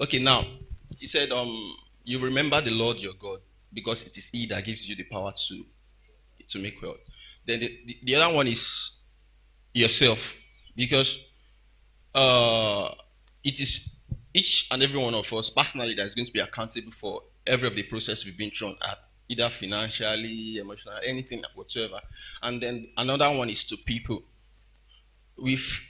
Okay, now he said, you remember the Lord your God because it is He that gives you the power to make wealth. Then the other one is yourself because uh, it is each and every one of us personally that is going to be accountable for every of the process we've been through at, either financially, emotional, anything whatsoever. And then another one is to people. We've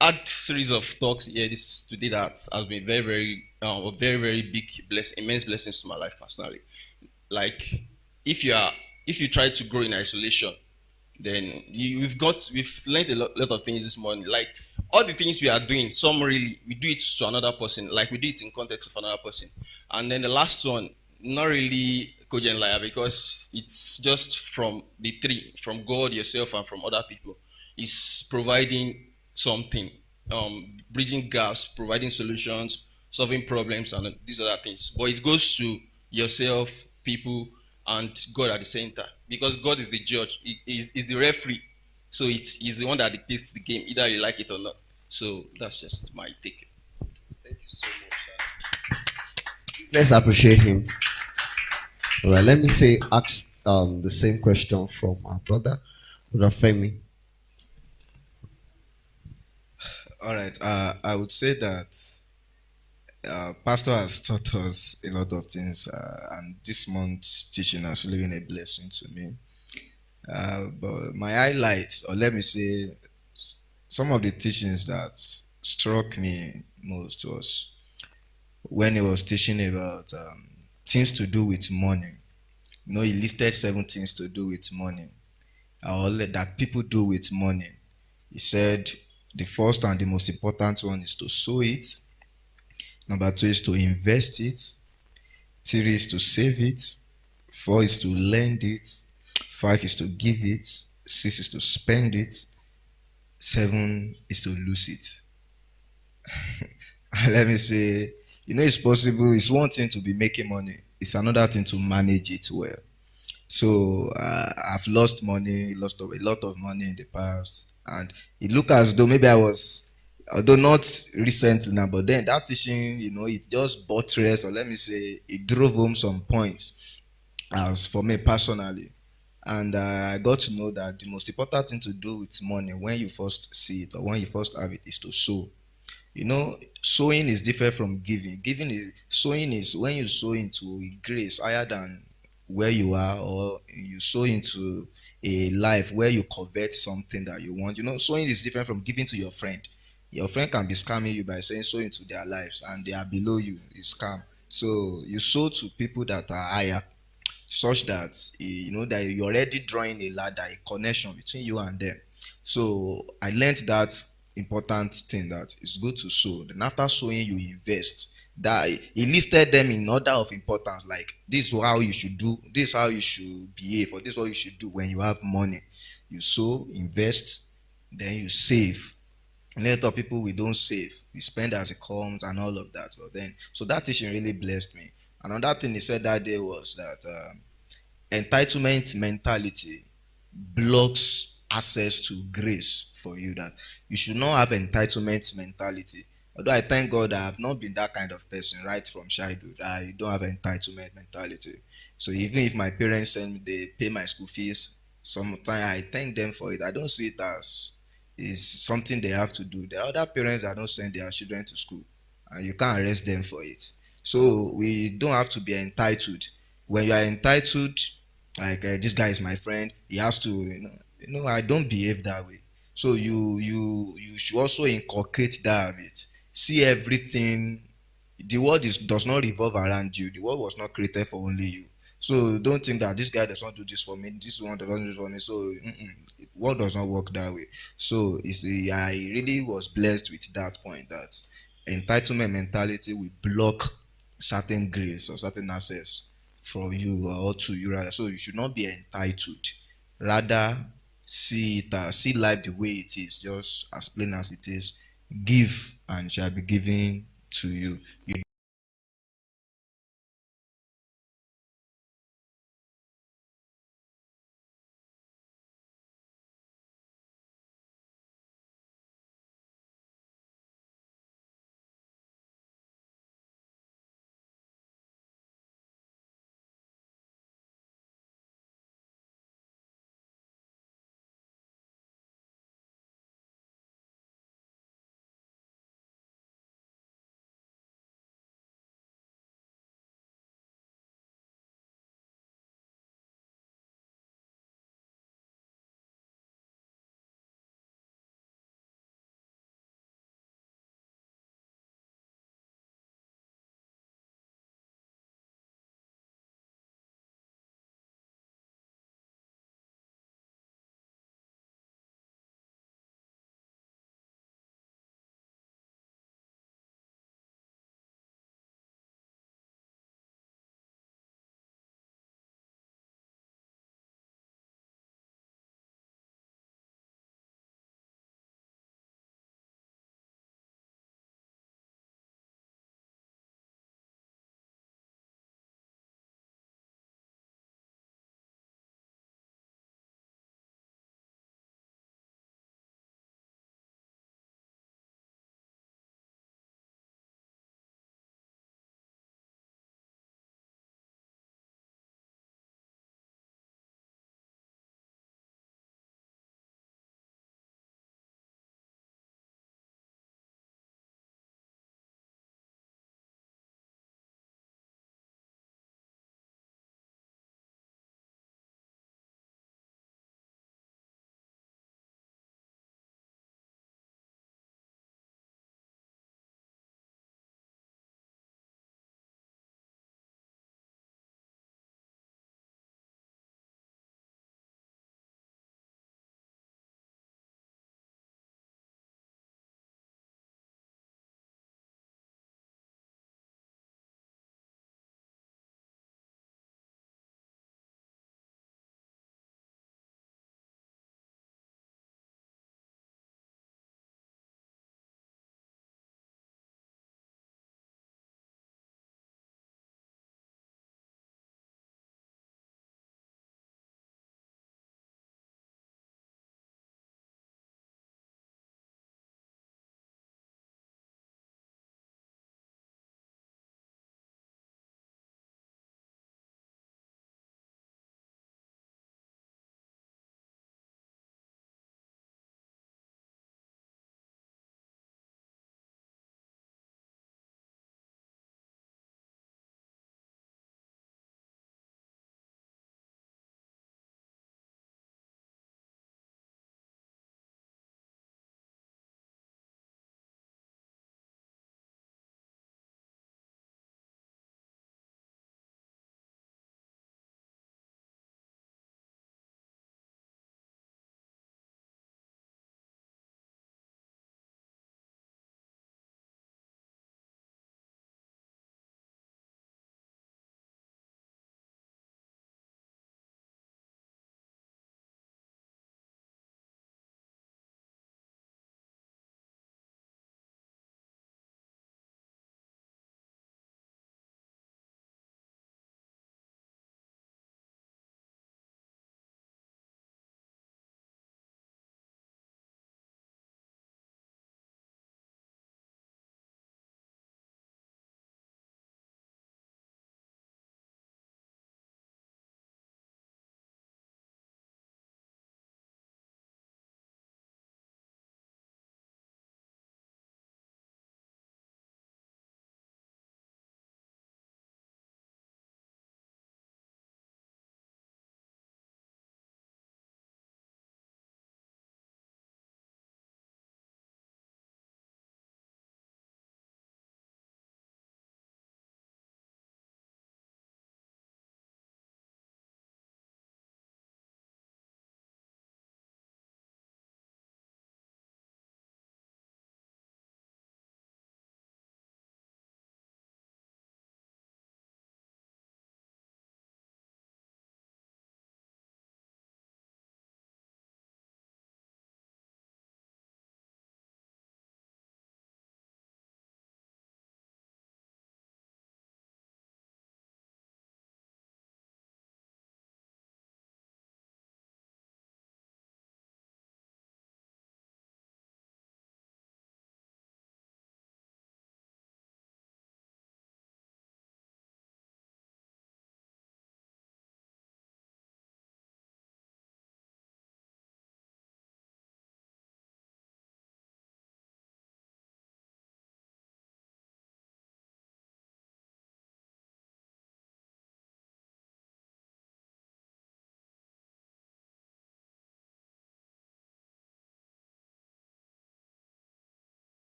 had series of talks here this today that has been a very very big immense blessings to my life personally. Like if you are if you try to grow in isolation, then we've learned lot of things this morning. Like all the things we are doing, some really we do it to another person, like we do it in context of another person. And then the last one, not really cogent liar because it's just from the three, from God, yourself, and from other people, is providing something, bridging gaps, providing solutions, solving problems, and these other things. But it goes to yourself, people, and God at the center because God is the judge, is the referee. So he's the one that dictates the game, either you like it or not. So that's just my take. Thank you so much. Let's appreciate him. Well, let me say, ask the same question from our brother Femi. All right. I would say that Pastor has taught us a lot of things, and this month's teaching has really been a blessing to me. But my highlights, or let me say, some of the teachings that struck me most was when he was teaching about things to do with money. You know, he listed 7 things to do with money, or that people do with money. He said the first and the most important one is to sow it. Number two is to invest it. Three is to save it. Four is to lend it. Five is to give it. Six is to spend it. Seven is to lose it. Let me say, it's possible. It's one thing to be making money. It's another thing to manage it well. So I've lost money, lost a lot of money in the past, and it looked as though maybe I was, although not recently now, but then that teaching, it just buttressed, or let me say, it drove home some points as for me personally. And I got to know that the most important thing to do with money when you first see it or when you first have it is to sow. Sowing is different from giving. Sowing is when you sow into a grace higher than where you are, or you sow into a life where you covet something that you want. Sowing is different from giving to your friend. Your friend can be scamming you by saying sow into their lives and they are below you. It's scam. So you sow to people that are higher, such that that you're already drawing a ladder, a connection between you and them. So I learned that important thing, that it's good to sow. Then after sowing, you invest. That he listed them in order of importance. Like this is how you should do, this is how you should behave, or this is what you should do when you have money. You sow, invest, then you save. And a lot of people, we don't save, we spend as it comes and all of that. But then, so that teaching really blessed me. Another thing he said that day was that entitlement mentality blocks access to grace for you. That you should not have entitlement mentality. Although I thank God I have not been that kind of person right from childhood. I don't have entitlement mentality. So even if my parents send me, they pay my school fees, sometimes I thank them for it. I don't see it as is something they have to do. There are other parents that don't send their children to school, and you can't arrest them for it. So we don't have to be entitled. When you are entitled, like this guy is my friend, he has to, I don't behave that way. So you should also inculcate that habit. See everything. The world does not revolve around you. The world was not created for only you. So don't think that this guy does not do this for me, this one does not do this for me. So world does not work that way. So I really was blessed with that point, that entitlement mentality will block certain grace or certain access from you or to you rather. So you should not be entitled. Rather, see life the way it is, just as plain as it is. Give and shall be given to you. You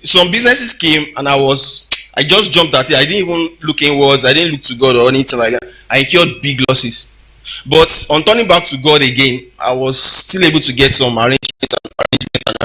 some businesses came and I just jumped at it. I didn't even look inwards. I didn't look to God or anything like that. I incurred big losses. But on turning back to God again, I was still able to get some arrangements and